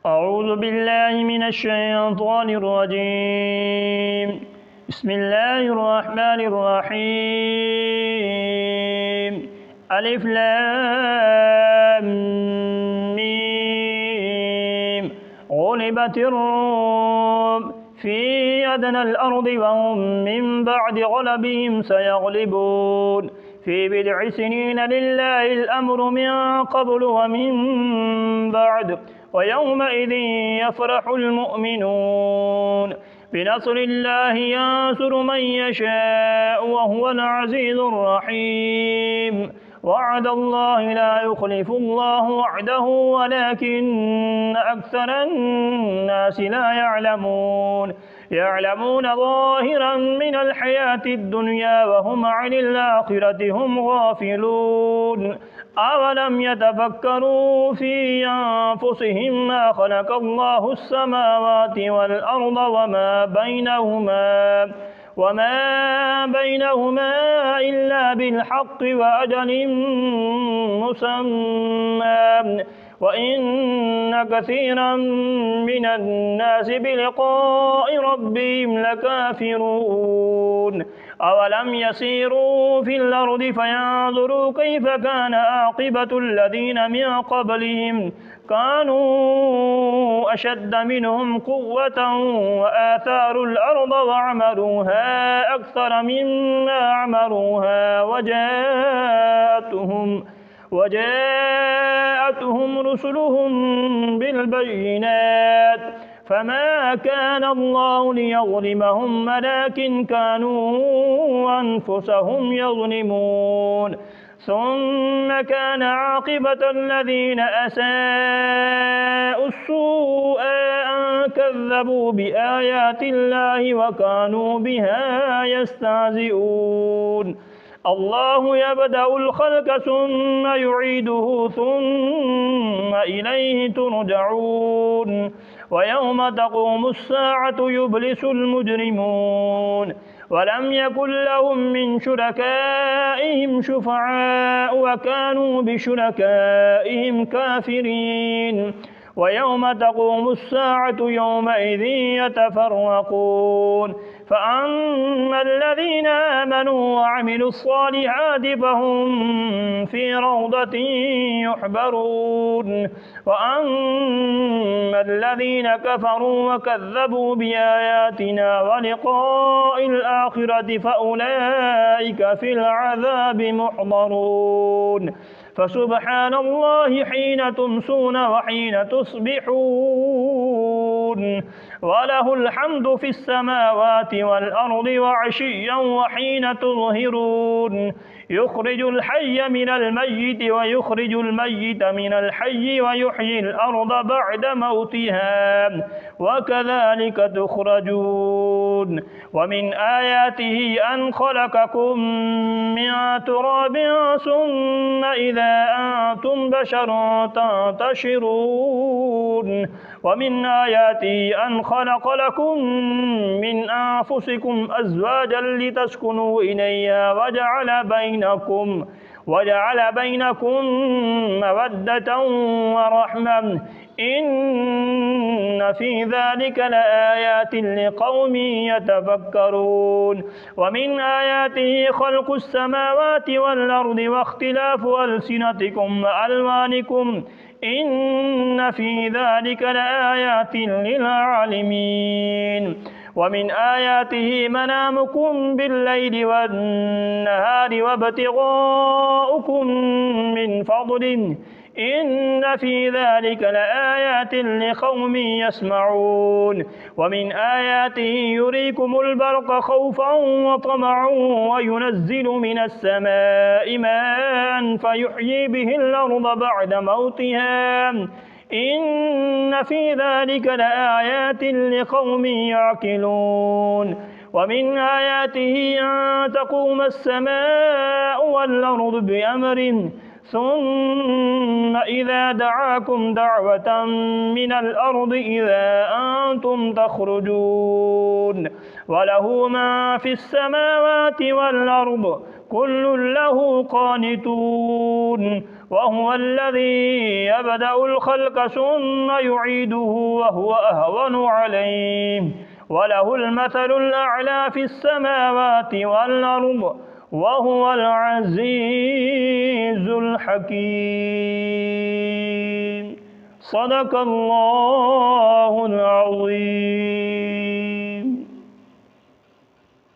أعوذ بالله من الشيطان الرجيم. بسم الله الرحمن الرحيم. ألف لام ميم. غلبت الروم في أدنى الأرض وهم من بعد غلبهم سيغلبون في بضع سنين لله الأمر من قبل ومن بعد ويومئذ يفرح المؤمنون بنصر الله ينصر من يشاء وهو العزيز الرحيم. وعد الله لا يخلف الله وعده ولكن أكثر الناس لا يعلمون ظاهرا من الحياة الدنيا وهم عن الآخرة هم غافلون. أولم يتفكروا في أنفسهم ما خلق الله السماوات والأرض وما بينهما إلا بالحق وأجل مسمى وإن كثيرا من الناس بلقاء ربهم لكافرون. أولم يسيروا في الأرض فينظروا كيف كان عاقبة الذين من قبلهم كانوا أشد منهم قوة وآثاروا الأرض وعمروها أكثر مما عمروها وجاءتهم رسلهم بالبينات فما كان الله ليظلمهم ولكن كانوا أنفسهم يظلمون. ثم كان عاقبة الذين أساءوا السوء أن كذبوا بآيات الله وكانوا بها يستهزئون. الله يبدأ الخلق ثم يعيده ثم إليه ترجعون. ويوم تقوم الساعة يبلس المجرمون ولم يكن لهم من شركائهم شفعاء وكانوا بشركائهم كافرين. ويوم تقوم الساعة يومئذ يتفرقون فأما الذين آمنوا وعملوا الصالحات فهم في روضة يحبرون. وأما الذين كفروا وكذبوا بآياتنا ولقاء الآخرة فأولئك في العذاب محضرون. فسبحان الله حين تمسون وحين تصبحون وله الحمد في السماوات والأرض وعشيا وحين تظهرون. يخرج الحي من الميت ويخرج الميت من الحي ويحيي الأرض بعد موتها وكذلك تخرجون. ومن آياته أن خلقكم من تراب ثم إذا أنتم بشر تنتشرون. ومن آياته أن خلق لكم من أنفسكم أزواجا لتسكنوا إليها وجعل بينكم مودة ورحمة إن في ذلك لآيات لقوم يتفكرون. ومن آياته خلق السماوات والأرض واختلاف ألسنتكم وألوانكم إن في ذلك لآيات للعالمين. ومن آياته منامكم بالليل والنهار وابتغاؤكم من فضله إن في ذلك لآيات لقوم يسمعون. ومن آياته يريكم البرق خوفا وطمعا وينزل من السماء ماء فيحيي به الأرض بعد موتها إن في ذلك لآيات لقوم يعقلون. ومن آياته أن تقوم السماء والأرض بأمره ثم إذا دعاكم دعوة من الأرض إذا أنتم تخرجون وله ما في السماوات والأرض كل له قانتون وهو الذي يبدأ الخلق ثم يعيده وهو أهون عليه وله المثل الأعلى في السماوات والأرض وهو العزيز الحكيم. صدق الله العظيم.